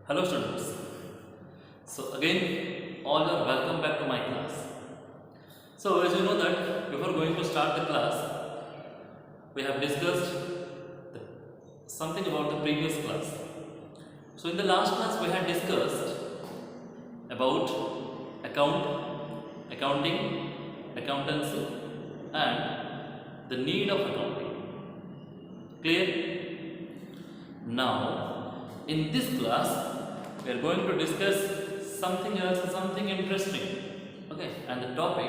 Hello students. So again all are welcome back to my class. So as you know that before going to start the class we have discussed the, something about the previous class. So in the last class we had discussed about accounting, accountancy and the need of accounting. Clear? Now in this class we are going to discuss something else, something interesting. Okay, and the topic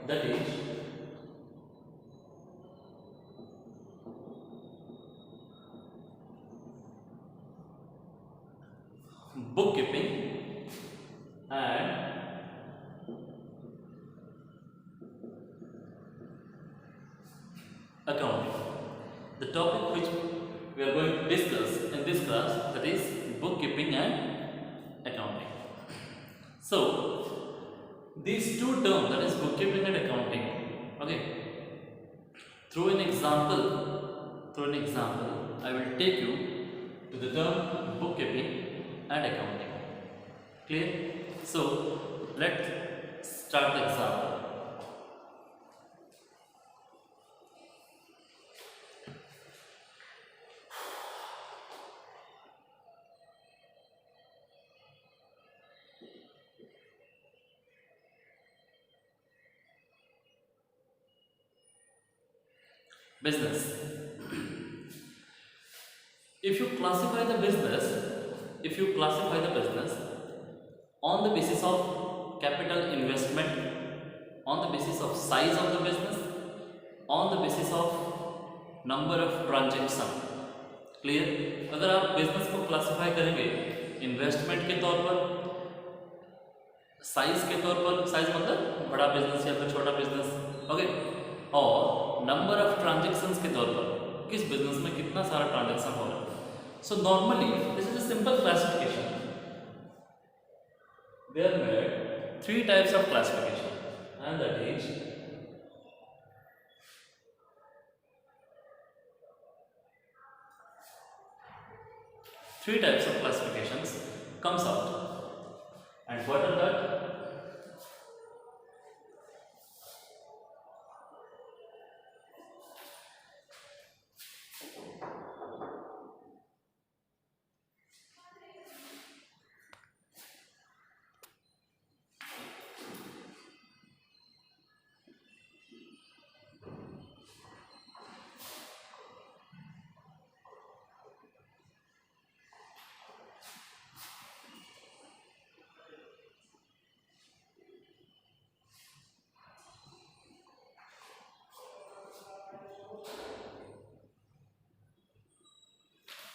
that is bookkeeping and accounting. The topic which we are going to discuss in this class, that is bookkeeping and accounting. So these two terms, that is bookkeeping and accounting, okay, through an example I will take you to the term bookkeeping and accounting. Clear? So let's start the example. Business. If you classify the business on the basis of capital investment, on the basis of size of the business, on the basis of number of transaction. Clear? अगर आप business को classify करेंगे investment के तौर पर, size के तौर पर, साइज मतलब बड़ा बिजनेस या फिर छोटा बिजनेस, ओके, और नंबर ऑफ ट्रांजेक्शन्स के तौर पर किस बिजनेस में कितना सारा ट्रांजेक्शन हो रहा है. So normally this is a simple classification. They are made three types of classification, and that is three types of classifications comes out. And what are that?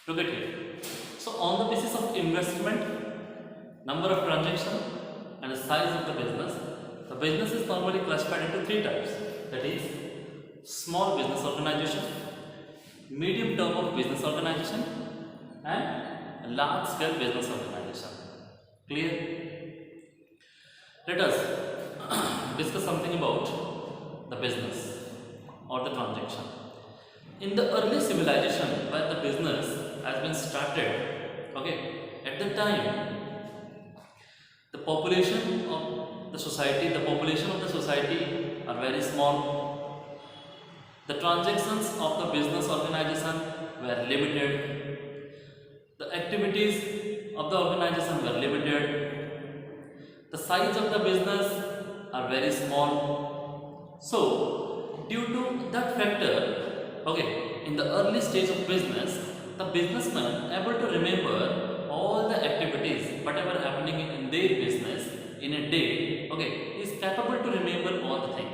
Look at here. So on the basis of investment, number of transaction and the size of the business is normally classified into three types. That is small business organization, medium term of business organization and large scale business organization. Clear? Let us discuss something about the business or the transaction. In the early civilization where the business has been started, okay, at the time the population of the society are very small. The transactions of the business organization were limited. The activities of the organization were limited. The size of the business are very small. So due to that factor, okay, in the early stage of business, the businessman able to remember all the activities whatever happening in their business in a day, okay, is capable to remember all the things.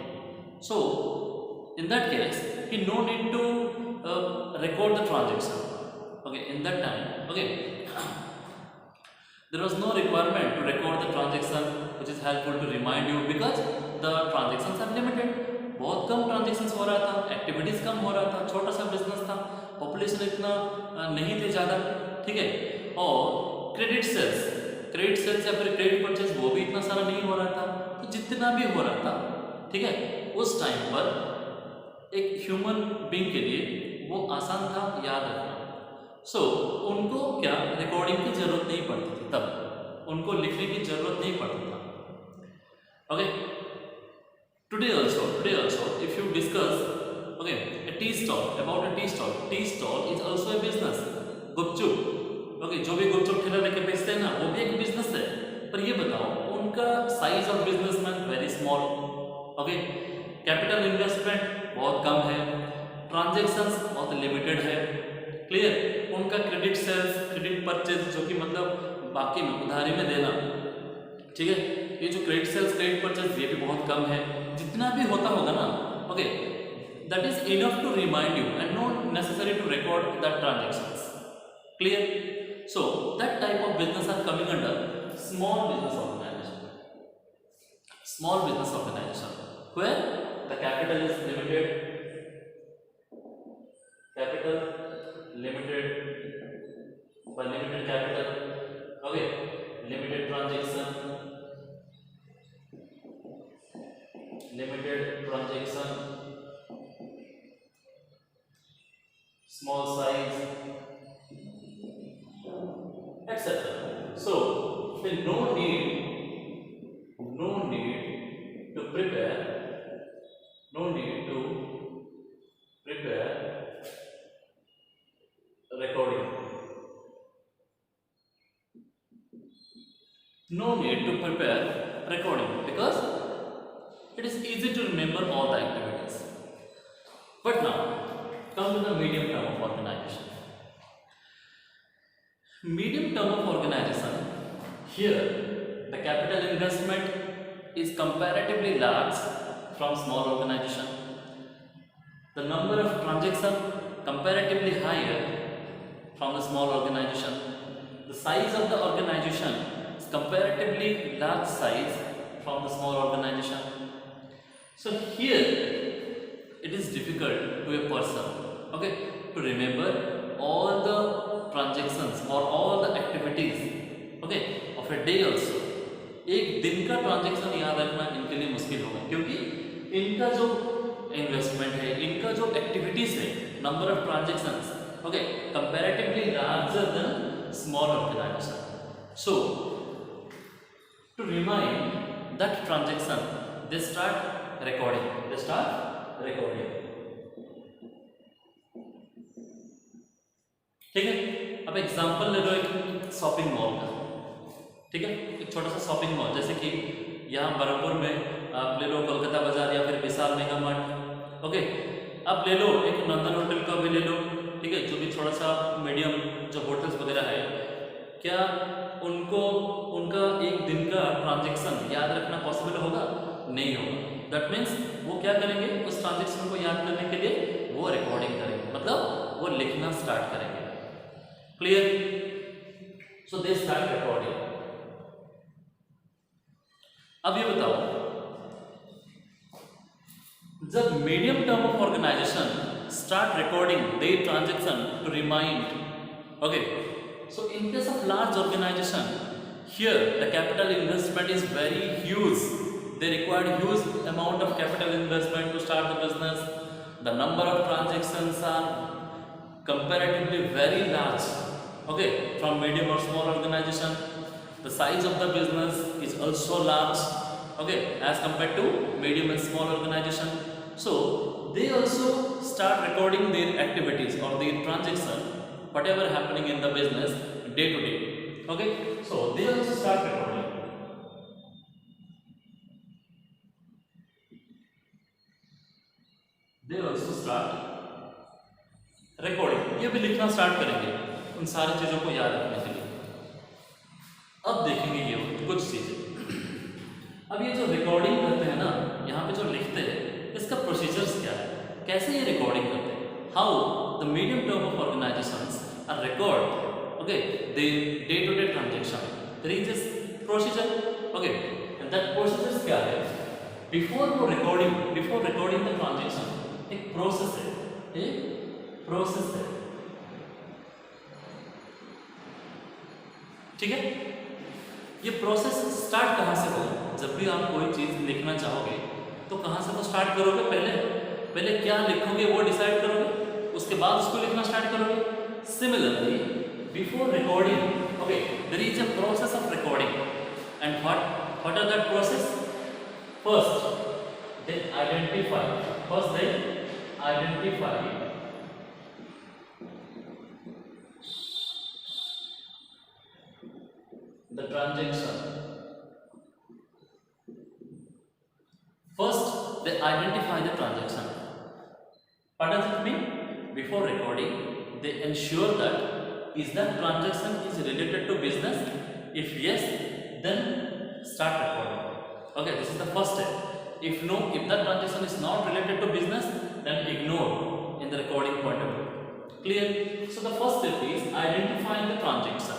So in that case he no need to record the transaction, okay, in that time, okay, there was no requirement to record the transaction, which is helpful to remind you because the transactions are limited. बहुत कम transactions हो रहा था, activities कम हो रहा था, छोटा सा business था, पॉपुलेशन इतना नहीं थे ज़्यादा, ठीक है, और क्रेडिट सेल्स या फिर क्रेडिट परचेज वो भी इतना सारा नहीं हो रहा था. तो जितना भी हो रहा था, ठीक है, उस टाइम पर एक ह्यूमन बीइंग के लिए वो आसान था याद रखना. सो उनको क्या रिकॉर्डिंग की ज़रूरत नहीं पड़ती थी. उनको लिखने की जरूरत नहीं पड़ती था। Okay, today also if you discuss okay a tea stall, about a tea stall is also a business। Gupchup, okay, जो भी गुपचुप ठेला लेके बेचते हैं ना, वो भी एक बिजनेस है। पर ये बताओ, उनका size of businessman very small, okay, capital investment बहुत कम है, ट्रांजैक्शंस बहुत लिमिटेड है, क्लियर। उनका क्रेडिट सेल्स, क्रेडिट परचेज, जो कि मतलब बाकी में उधारी में देना, ठीक है, ये जो क्रेडिट सेल्स, क्रेडिट परचेज, ये भी बहुत कम है। जितना भी होता होगा ना, okay, that is enough to remind you and not necessary to record the transactions, clear. So that type of business are coming under small business organisation, small business organization where the capital is limited by limited capital, okay, limited transaction, small size, etc. So there no need to prepare recording, because it is easy to remember all the activities. But now come to the medium term of organization. Medium term of organization, here the capital investment is comparatively large from small organization. The number of transactions comparatively higher from the small organization. The size of the organization is comparatively large size from the small organization. So here it is difficult to a person, okay, to remember all the transactions or all the activities, okay, of a day also. एक दिन का transaction याद रखना इनके लिए मुश्किल होगा, क्योंकि इनका जो इन्वेस्टमेंट है, इनका जो एक्टिविटीज है, number of transactions, okay, comparatively larger than small organisation. So to remind that transaction they start recording. ठीक है, अब एग्जांपल ले लो एक शॉपिंग मॉल का. ठीक है, एक छोटा सा शॉपिंग मॉल, जैसे कि यहाँ बरहमपुर में आप ले लो कोलकाता बाजार या फिर विशाल मेगा मार्ट. ओके, अब ले लो एक नंदन होटल का भी ले लो. ठीक है, जो भी थोड़ा सा मीडियम जो होटल्स वगैरह है, क्या उनको उनका एक दिन का ट्रांजैक्शन याद रखना पॉसिबल होगा? नहीं होगा. दैट मीन्स वो क्या करेंगे, उस ट्रांजैक्शन को याद करने के लिए वो रिकॉर्डिंग करेंगे, मतलब वो लिखना स्टार्ट करेंगे. क्लियर? So they start recording. अब ये बताओ, जब medium term of organisation start recording their transaction to remind, okay, so in case of large organization, here the capital investment is very huge. They require huge amount of capital investment to start the business. The number of transactions are comparatively very large, okay, from medium or small organization. The size of the business is also large, okay, as compared to medium and small organization. So they also start recording their activities or their transaction, whatever happening in the business day to day. Okay, so they also start recording. ये भी लिखना start करेंगे उन सारी चीजों को याद रखने के लिए. अब देखेंगे ये कुछ चीजें. अब ये जो रिकॉर्डिंग करते हैं ना, यहाँ पे जो लिखते हैं, इसका प्रोसीजर्स क्या है, कैसे ये रिकॉर्डिंग करते हैं. How the medium term of organisations are record, okay, the day-to-day transaction. There is this procedure, okay, and that procedure क्या है? Before recording the transaction, एक process है. ठीक है, ये प्रोसेस स्टार्ट कहाँ से होगा? जब भी आप कोई चीज लिखना चाहोगे तो कहाँ से तो स्टार्ट करोगे? पहले क्या लिखोगे वो डिसाइड करोगे, उसके बाद उसको लिखना स्टार्ट करोगे. Similarly, before recording, okay, there is a process of recording. And what are that process? First, they identify the transaction. First, they identify the transaction. What does it mean? Before recording, they ensure that is that transaction is related to business. If yes, then start recording. Okay, this is the first step. If no, if that transaction is not related to business, then ignore in the recording point of view. Clear? So the first step is identifying the transaction.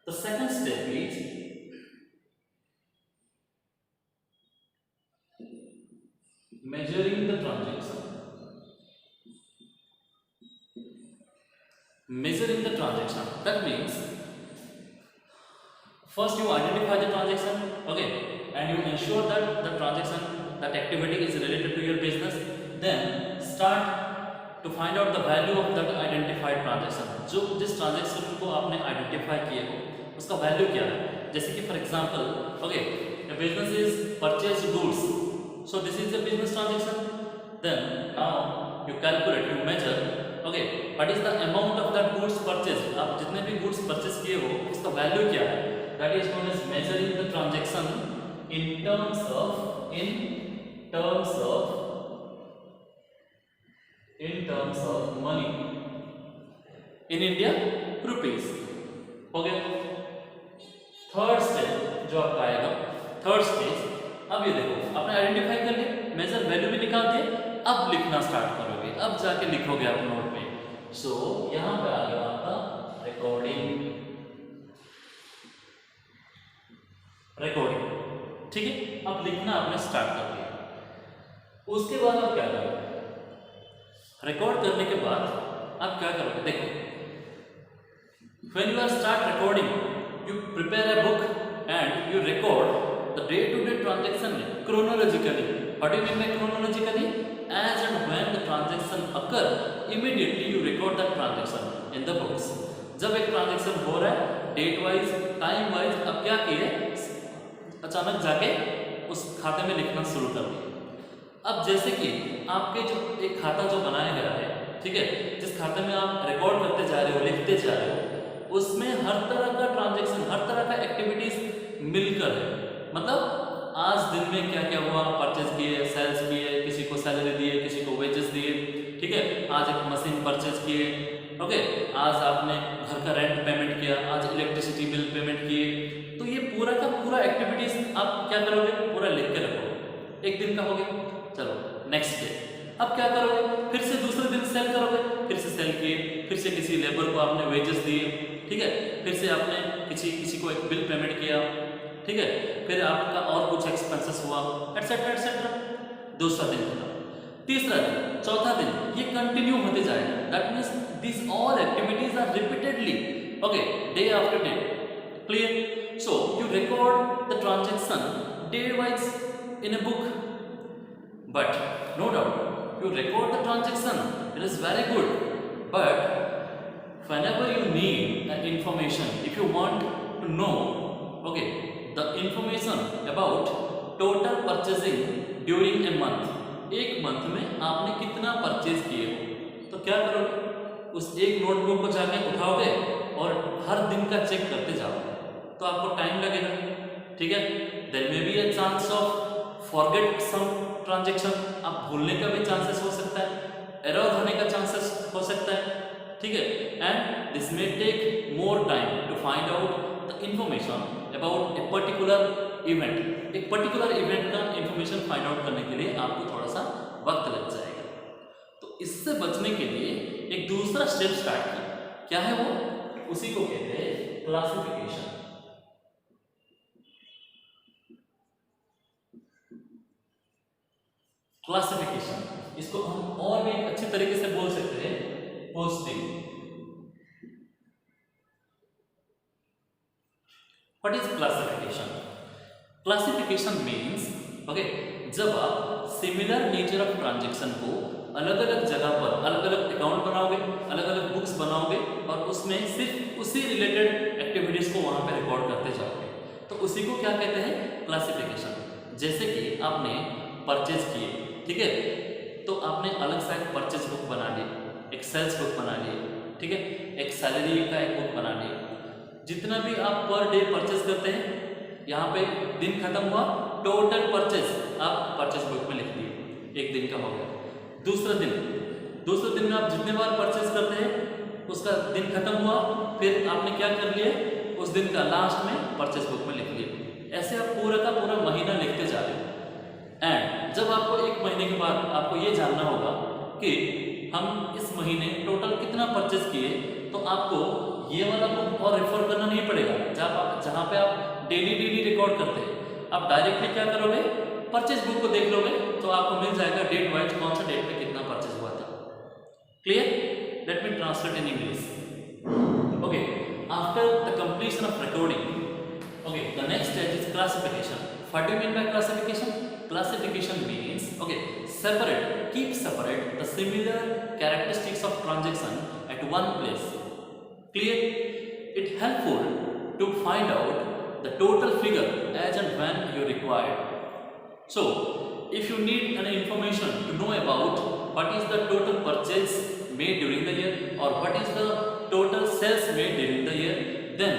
The second step is measuring the transaction. Measuring the transaction. That means first you identify the transaction, okay, and you ensure that the transaction, that activity is related to your business. Then start to find out the value of that identified transaction. जो जिस transaction को आपने identify किए हो उसका value क्या है? जैसे कि for example, okay, a business is purchased goods, so this is a business transaction. Then now you calculate, you measure, okay, what is the amount of that goods purchased? आप जितने भी goods purchase किए हो उसका value क्या है? That is known as measuring the transaction in terms of money. In India, rupees. हो गया. थर्ड स्टेप जो आपका आएगा, थर्ड स्टेज, अब ये देखो आपने आइडेंटिफाई कर लिया, मेजर वैल्यू भी निकाल दिए, अब लिखना स्टार्ट करोगे, अब जाके लिखोगे आप नोट में. सो यहाँ पे आ गया आपका रिकॉर्डिंग, ठीक है. अब लिखना आपने स्टार्ट कर दिया. उसके बाद आप क्या करोगे? रिकॉर्ड करने के बाद आप क्या करोगे? देखो, when you are start recording, you prepare a book and you record the day-to-day transaction chronologically. What do you mean by chronologically? As and when the transaction occur, immediately you record that transaction in the books. जब एक transaction हो रहा है, date wise, time wise, अब क्या किए, अचानक जाके उस खाते में लिखना शुरू कर दिया. अब जैसे कि आपके जो एक खाता जो बनाया गया है, ठीक है, जिस खाते में आप रिकॉर्ड करते जा रहे हो, लिखते जा रहे हो, उसमें हर तरह का ट्रांजैक्शन, हर तरह का एक्टिविटीज मिलकर है. मतलब आज दिन में क्या क्या हुआ, परचेज किए, सेल्स किए, किसी को सैलरी दिए, किसी को वेजेस दिए, ठीक है, आज एक मशीन परचेज किए, ओके, आज आपने घर का रेंट पेमेंट किया, आज इलेक्ट्रिसिटी बिल पेमेंट किए. तो ये पूरा का पूरा एक्टिविटीज आप क्या करोगे? पूरा लिख के रखोगे. एक दिन का हो गया. चलो नेक्स्ट डे, अब क्या करोगे? फिर से दूसरे दिन सेल करोगे, फिर से सेल किए, फिर से किसी लेबर को आपने वेजेस दिए, ठीक है, फिर से आपने किसी को एक बिल पेमेंट किया, ठीक है, फिर आपका और कुछ एक्सपेंसेस हुआ, एटसेट्रा एटसेट्रा. दूसरा दिन खत्म, तीसरा दिन, चौथा दिन, ये कंटिन्यू होते जाएगा. That means this all activities are repeatedly, okay, day after day. Clear? So you record the transaction day wise in a book, but no doubt you record the transaction, it is very good, but whenever you need the information, if you want to know, okay, the information about total purchasing during a month, एक month में आपने कितना purchase किए हो, तो क्या करोगे? उस एक नोटबुक को जाके उठाओगे और हर दिन का चेक करते जाओगे, तो आपको टाइम लगेगा, ठीक है. There may be a chance of forget some transaction, आप भूलने का भी चांसेस हो सकता है, एरर होने का चांसेस हो सकता है, ठीक है. And this may take more time to find out the information about a particular event. एक पर्टिकुलर इवेंट का इंफॉर्मेशन फाइंड आउट करने के लिए आपको थोड़ा सा वक्त लग जाएगा. तो इससे बचने के लिए एक दूसरा स्टेप स्टार्ट किया. क्या है वो? उसी को कहते हैं क्लासिफिकेशन. क्लासिफिकेशन, इसको हम और भी अच्छी तरीके से बोल सकते हैं posting. What is classification? Classification means, okay, जब आप सिमिलर नेचर ऑफ ट्रांजैक्शन को अलग अलग जगह पर अलग अलग अकाउंट बनाओगे, अलग अलग बुक्स बनाओगे और उसमें सिर्फ उसी रिलेटेड एक्टिविटीज को वहां पे रिकॉर्ड करते जाओगे. तो उसी को क्या कहते हैं, क्लासिफिकेशन। जैसे कि आपने परचेज किए, ठीक है, तो आपने अलग सा एक परचेज बुक बना ली, एक सेल्स बुक बना ली, ठीक है, एक सैलरी का एक बुक बना ली। जितना भी आप पर डे परचेज करते हैं, यहाँ पे दिन खत्म हुआ, टोटल परचेज आप परचेज बुक में लिख दिए, एक दिन का हो गया। दूसरे दिन में आप जितने बार परचेज करते हैं उसका दिन खत्म हुआ, फिर आपने क्या कर लिया, उस दिन का लास्ट में परचेज बुक में लिख लिया। ऐसे आप पूरा का पूरा महीना लिखते जा रहे हो। एंड जब आपको एक महीने के बाद आपको ये जानना होगा कि हम इस महीने टोटल कितना परचेज किए, तो आपको ये वाला बुक और रेफर करना नहीं पड़ेगा जहाँ पे आप डेली रिकॉर्ड करते हैं। आप डायरेक्टली क्या करोगे, परचेज बुक को देख लोगे तो आपको मिल जाएगा डेट वाइज कौन सा डेट पे कितना परचेज हुआ था। Clear? Let me translate in English. Okay, after the completion of recording, okay, the next stage is classification. What do you mean by classification? Classification means, okay, keep separate the similar characteristics of transaction at one place. Clear? It helpful to find out the total figure as and when you require. So, if you need an information to know about what is the total purchase made during the year or what is the total sales made during the year, then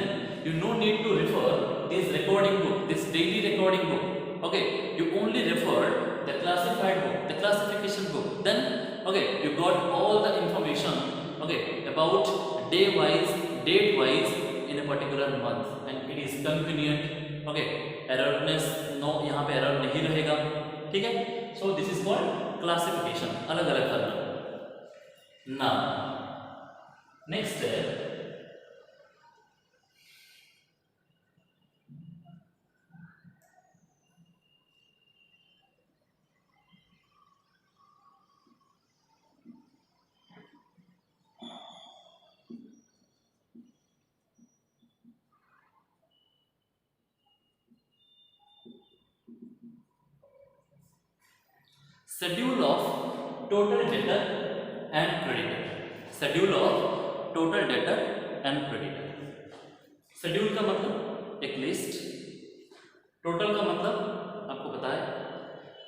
you no need to refer this recording book, this daily recording book. Okay, you only refer the classified book, the classification book. Then, okay, you got all the information, okay, about day wise, date wise in a particular month, and it is convenient. Okay, errorness no, यहाँ पे error नहीं रहेगा, ठीक है? So this is called classification, अलग अलग करना। Now, next step, schedule of total debtor and creditor. Schedule of total debtor and creditor. Schedule का मतलब एक लिस्ट, टोटल का मतलब आपको पता है।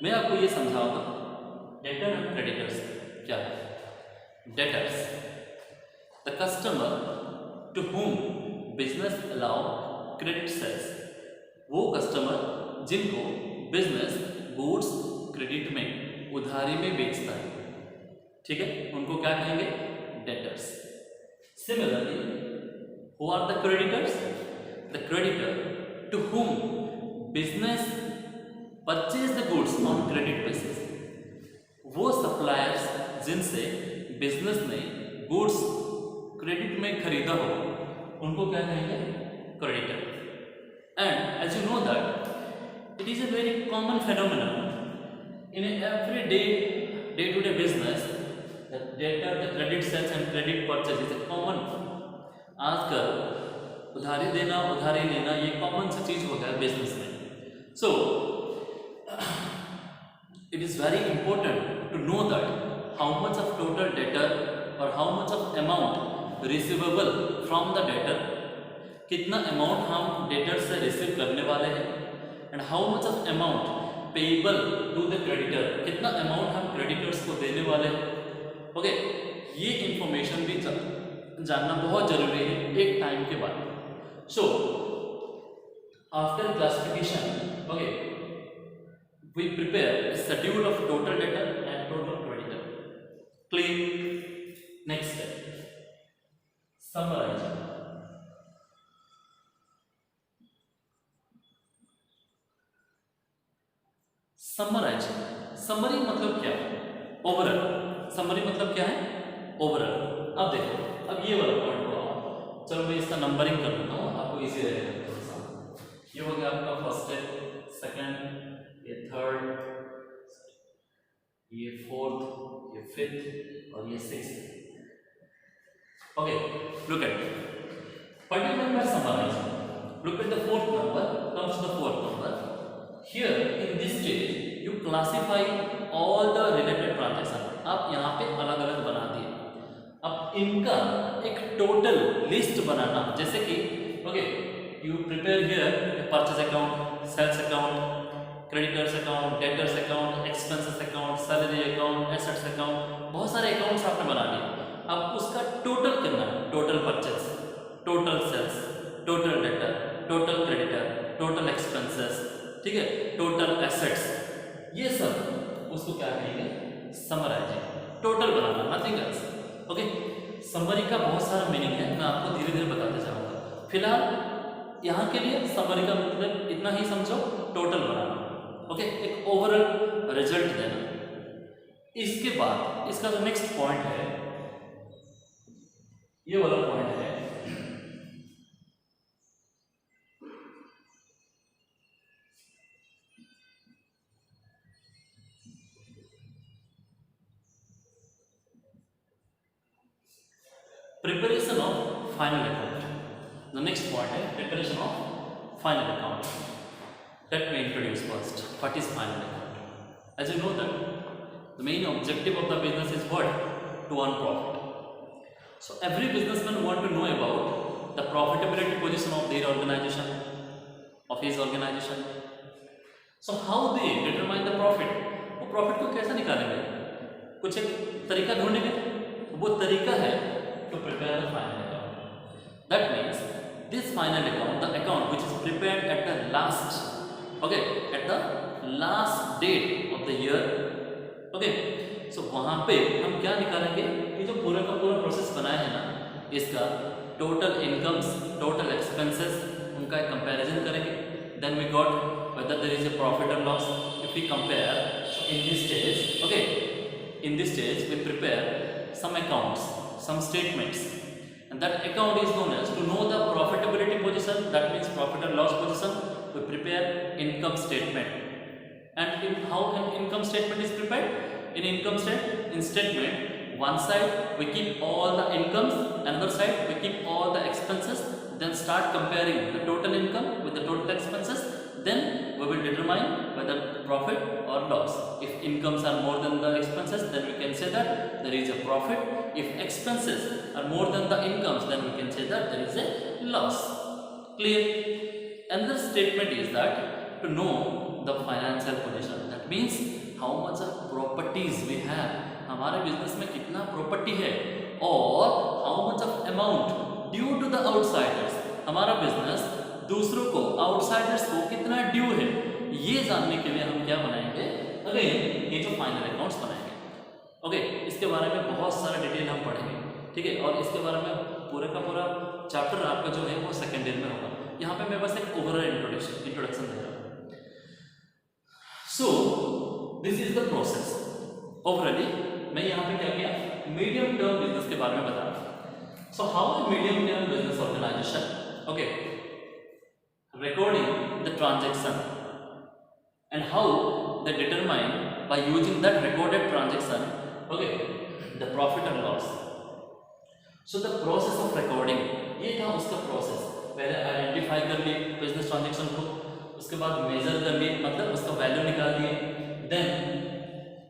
मैं आपको ये समझाऊंगा डेटर एंड क्रेडिटर्स क्या है। Debtors, the customer to whom business allow credit sales, वो कस्टमर जिनको बिजनेस गुड्स क्रेडिट में, उधारी में बेचता है, ठीक है, उनको क्या कहेंगे, debtors. Similarly, who are the creditors? The creditor to whom business purchase the goods on credit basis, वो सप्लायर्स जिनसे बिजनेस ने गुड्स क्रेडिट में खरीदा हो, उनको क्या कहेंगे, creditor. And as you know that it is a very common phenomenon in every day-to-day business, the debtor, the credit sales and credit purchase is a common. आजकल उधारी देना, उधारी लेना, ये कॉमन सी चीज हो गया है बिजनेस में। So it is very important to know that how much of total debtor और how much of amount receivable from the debtor, कितना अमाउंट हम डेटर से रिसीव करने वाले हैं, and how much of amount payable to the creditor, कितना amount हम creditors को देने वाले हैं। ओके, ये इंफॉर्मेशन भी जानना बहुत जरूरी है एक टाइम के बाद। So after classification, okay, we prepare schedule of total debtor and total creditor. Clear? Next step, summarising. Summarising, summary मतलब क्या है, ओवरऑल। समरी मतलब क्या है, ओवरऑल। अब देखो, अब ये वाला पॉइंट हुआ, चलो मैं इसका नंबरिंग कर देता हूँ, आपको इजी रहेगा थोड़ा सा। ये हो गया आपका फर्स्ट स्टेप, सेकंड, ये थर्ड, ये फोर्थ, ये फिफ्थ और ये sixth. Okay, look at what do you mean by summarizing? Look at the fourth number, comes the fourth number. Here in this stage you classify all the related transaction. आप यहाँ पे अलग अलग बना दिए। अब इनका एक टोटल लिस्ट बनाना, जैसे कि okay, you prepare here a purchase account, sales account, creditors account, debtors account, expenses account, salary account, assets account, बहुत सारे अकाउंट्स आपने बना लिए। अब उसका टोटल करना है, total purchase, total sales, total debtor, total creditor, total expenses, ठीक है, टोटल एसेट्स, ये सब उसको क्या कहेंगे, समराइजिंग, टोटल बनाना, नथिंग एल्स। ओके, समरी का बहुत सारा मीनिंग है, मैं आपको धीरे धीरे बताते जाऊंगा। फिलहाल यहाँ के लिए समरी का मतलब इतना ही समझो, टोटल बनाना। ओके, एक ओवरऑल रिजल्ट देना। इसके बाद इसका जो नेक्स्ट पॉइंट है, ये वाला पॉइंट है preparation of final account. The next point है preparation of final account. Let me introduce first what is final account. As you know that the main objective of the business is what? To earn profit. So every businessman want to know about the profitability position of their organization, of his organization. So how they determine the profit? वो profit को कैसे निकालेंगे? कुछ एक तरीका ढूंढेंगे। वो तरीका है to prepare the final account. That means this final account, the account which is prepared at the last, okay, at the last date of the year, okay, so वहाँ पे हम क्या निकालेंगे, ये जो पूरा का पूरा प्रोसेस बनाया है ना, इसका टोटल इनकम्स, टोटल एक्सपेंसेस, उनका एक कंपैरिजन करेंगे। Then we got whether there is a profit or loss. If we compare, so in this stage, okay, in this stage we prepare some accounts, some statements, and that account is known as, to know the profitability position, that means profit or loss position, we prepare income statement. And how an income statement is prepared? In income statement, one side we keep all the incomes, another side we keep all the expenses, then start comparing the total income with the total expenses, then we will determine whether profit or loss. If incomes are more than the expenses, then we can say that there is a profit. If expenses are more than the incomes, then we can say that there is a loss. Clear? Another statement is that to know the financial position, that means how much of properties we have, हमारे business में कितना property है, और how much of amount due to the outsiders, हमारा business दूसरों को, outsiders को कितना ड्यू है, ये जानने के लिए हम क्या बनाएंगे, अगेन ये जो फाइनल अकाउंट्स बनाएंगे। ओके, इसके बारे में बहुत सारा डिटेल हम पढ़ेंगे, ठीक है, और इसके बारे में पूरे का पूरा चैप्टर आपका जो है वो सेकेंड ईयर में होगा। यहाँ पे मैं बस एक ओवरऑल इंट्रोडक्शन दे रहा हूँ। So this is the process. ओवरऑली मैं यहाँ पे क्या किया, मीडियम टर्म बिजनेस के बारे में बता रहा हूँ। So how medium term business organisation, okay, recording the transaction and how they determine by using that recorded transaction, okay, the profit and loss. So the process of recording, ये था उसका process. पहले आइडेंटिफाई कर लिए business transaction को, उसके बाद major कर लिए, मतलब उसका वैल्यू निकाल दिए, देन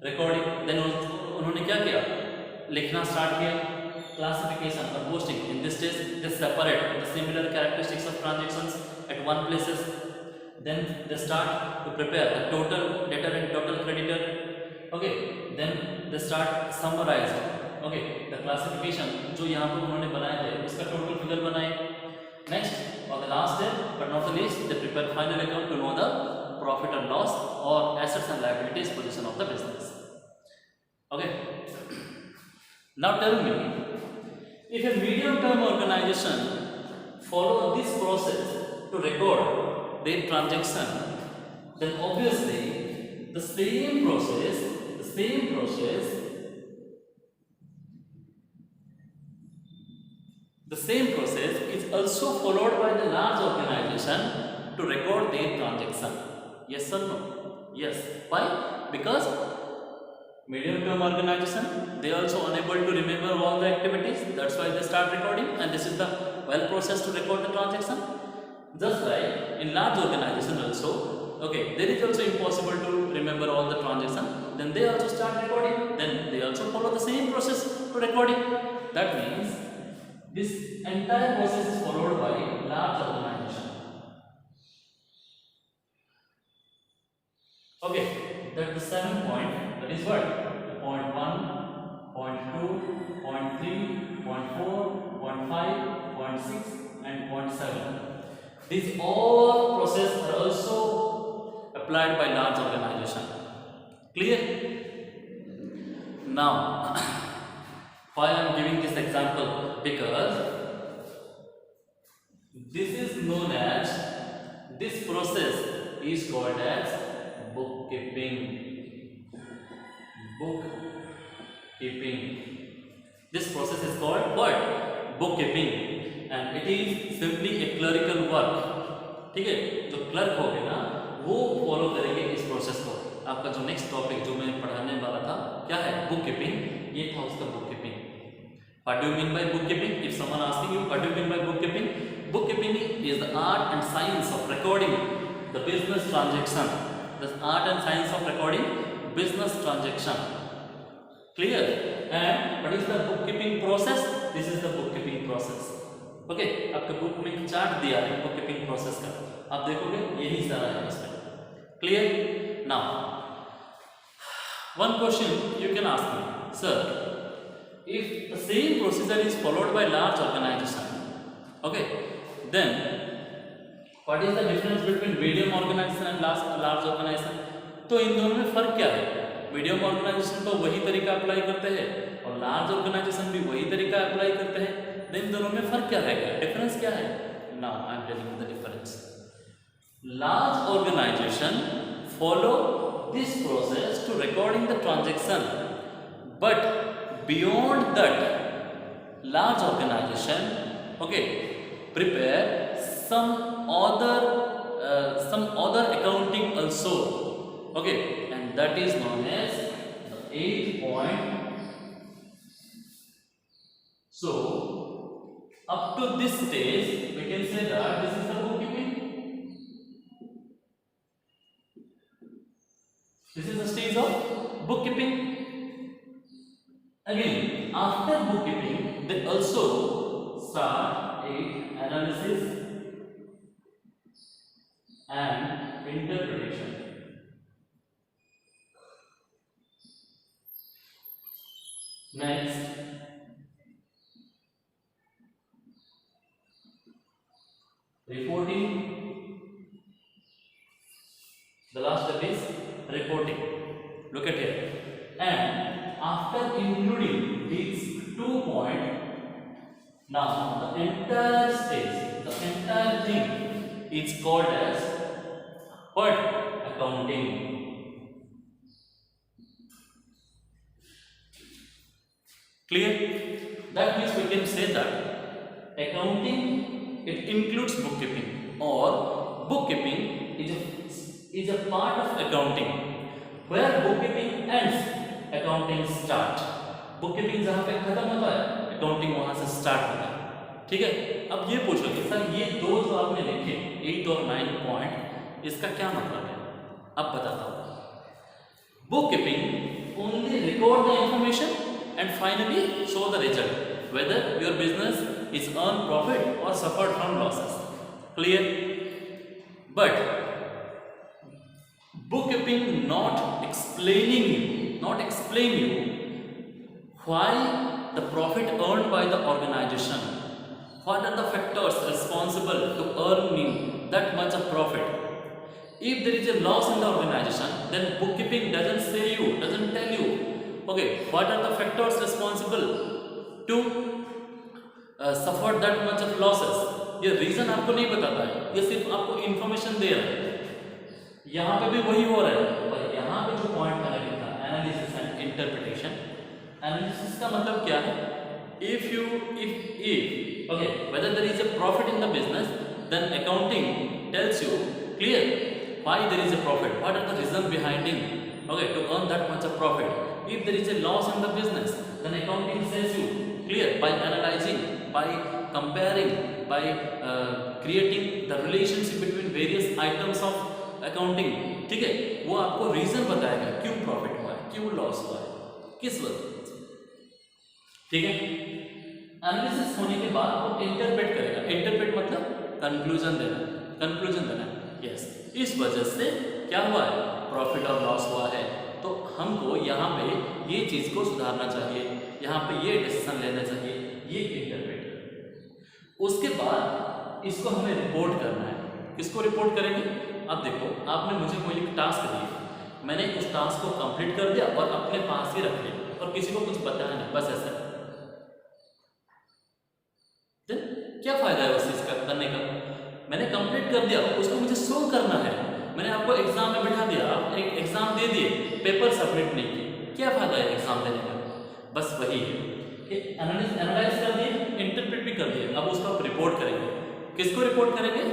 रिकॉर्डिंग, देन उन्होंने क्या किया, लिखना स्टार्ट किया, classification or posting. In this stage, they separate the similar characteristics of transactions at one places. Then they start to prepare the total debtor and total creditor. Okay. Then they start summarizing. Okay. The classification जो यहाँ पर उन्होंने बनाए थे उसका total figure बनाए. Next, on the last day, but not the least, they prepare final account to know the profit and loss or assets and liabilities position of the business. Okay. Now tell me, if a medium-term organization follow this process to record their transaction, then obviously the same process is also followed by the large organization to record their transaction. Yes or no? Yes. Why? Because medium-term organization, they also unable to remember all the activities. That's why they start recording, and this is the well process to record the transaction. Just like in large organization also, okay, there is also impossible to remember all the transaction. Then they also start recording. Then they also follow the same process to recording. That means this entire process is followed by large organization. Okay, that the 7 point, that is what? The point 1, point 2, point 3, point 4, point 5, point 6 and point 7. These all processes are also applied by large organization. Clear? Now, why I am giving this example? Because this is known as, this process is called as bookkeeping. Bookkeeping. This process is called what? Bookkeeping, and it is simply a clerical work. ठीक है, जो clerk होंगे ना वो follow करेंगे इस process को. आपका जो नेक्स्ट टॉपिक जो मैं पढ़ाने वाला था क्या है? बुककीपिंग. ये था उसका bookkeeping. What do you mean by bookkeeping? If someone asking you what do you mean by bookkeeping? Bookkeeping is the art and science of recording the business transaction. The art and science of recording business transaction. Clear? And what is the bookkeeping process? This is the bookkeeping process. Okay? आपके book में chart दिया है bookkeeping process का. आप देखोगे यही सारा है इसमें. Clear? Now, one question you can ask me, sir. If the same procedure is followed by large organization, okay, then what is the difference between medium organization and large organization? तो इन दोनों में फर्क क्या है? मीडियम ऑर्गेनाइजेशन तो वही तरीका apply करते हैं और लार्ज ऑर्गेनाइजेशन भी वही तरीका अप्लाई करते हैं. इन दोनों में फर्क क्या रहेगा? डिफरेंस क्या है? Now I am telling you the difference. Large organisation follow this process to recording the transaction, but beyond that, large organization, okay, prepare some other accounting also, okay, and that is known as the 8 point. So up to this stage we can say that this is the bookkeeping. This is the stage of bookkeeping. Again, after bookkeeping, they also start analysis and interpretation. Next, reporting. The last step is reporting. Look at here. And after including these 2 points, now the entire stage, the entire thing is called as what? Accounting. Clear? That means we can say that accounting, it includes bookkeeping, or bookkeeping is a part of accounting. Where bookkeeping ends, accounting start. Bookkeeping जहां पे खत्म होता है, accounting वहां से start होता है. ठीक है? अब ये पूछोगे सर ये दो जो आपने लिखे 8 और 9 पॉइंट, इसका क्या मतलब है? अब बताता हूं. Bookkeeping only record the information and finally show the result whether your business is earn profit और suffered from losses. Clear? But bookkeeping not explain you why the profit earned by the organization, what are the factors responsible to earning that much of profit. If there is a loss in the organization, then bookkeeping doesn't tell you, okay, what are the factors responsible to suffer that much of losses. ये reason आपको नहीं बताता है, ये सिर्फ आपको information दे रहा है. यहाँ पे भी वही हो रहा है, पर यहाँ पे जो पॉइंट मैंने लिखा एनालिसिस एंड इंटरप्रिटेशन. एनालिसिस का मतलब क्या है? if okay, whether there is a profit in the business, then accounting tells you clear why there is a profit, what are the reasons behind it, okay, to earn that much of profit. If there is a loss in the business, then accounting says you clear by analyzing, by comparing, by creating the relationship between various items of accounting. ठीक है? वो आपको reason बताएगा क्यों profit हुआ है, क्यों loss हुआ है, किस वजह. ठीक है? एनालिसिस होने के बाद वो इंटरप्रेट करेगा. इंटरप्रेट मतलब कंक्लूजन देना. यस, इस वजह से क्या हुआ है, प्रॉफिट और लॉस हुआ है। तो हमको यहाँ पे ये चीज़ को सुधारना चाहिए, यहाँ पे ये डिसीजन लेना चाहिए, ये इंटरप्रेट। उसके बाद इसको हमें रिपोर्ट करना है। किसको रिपोर्ट करेंगे? अब देखो, आपने मुझे कोई एक टास्क दिया, मैंने उस टास्क को कंप्लीट कर दिया और अपने पास ही रख लिया और किसी को कुछ बताया नहीं, बस ऐसा। देन क्या फायदा है उस चीज का करने का? मैंने कंप्लीट कर दिया, उसको मुझे शो करना है। मैंने आपको एग्जाम में बिठा दिया, आप एक एग्जाम दे दिए, पेपर सबमिट नहीं किए, क्या फायदा है एग्जाम देने का? बस वही है कि एनालाइज कर दिए, इंटरप्रेट भी कर दिए, अब उसको आप रिपोर्ट करेंगे। किसको रिपोर्ट करेंगे?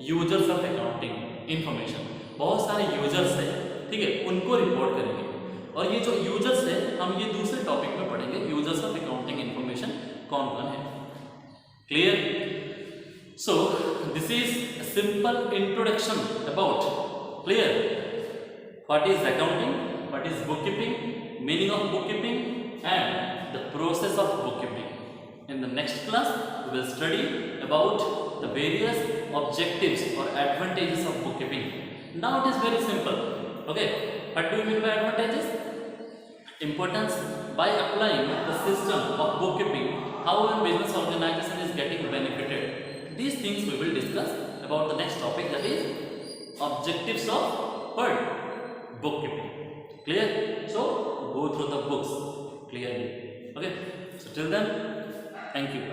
Users of accounting information. बहुत सारे यूजर्स हैं, ठीक है, उनको रिपोर्ट करेंगे। और ये जो यूजर्स है, हम ये दूसरे टॉपिक में पढ़ेंगे, यूजर्स ऑफ अकाउंटिंग इंफॉर्मेशन कौन कौन है। Clear? So this is a simple introduction about clear what is accounting, what is bookkeeping, meaning of bookkeeping and the process of bookkeeping. In the next class we will study about the various objectives or advantages of bookkeeping. Now it is very simple. Okay, what do you mean by advantages? Importance by applying the system of bookkeeping, how a business organization is getting benefited. These things we will discuss about the next topic, that is objectives of what? Bookkeeping. Clear? So go through the books clearly. Okay, so till then, thank you.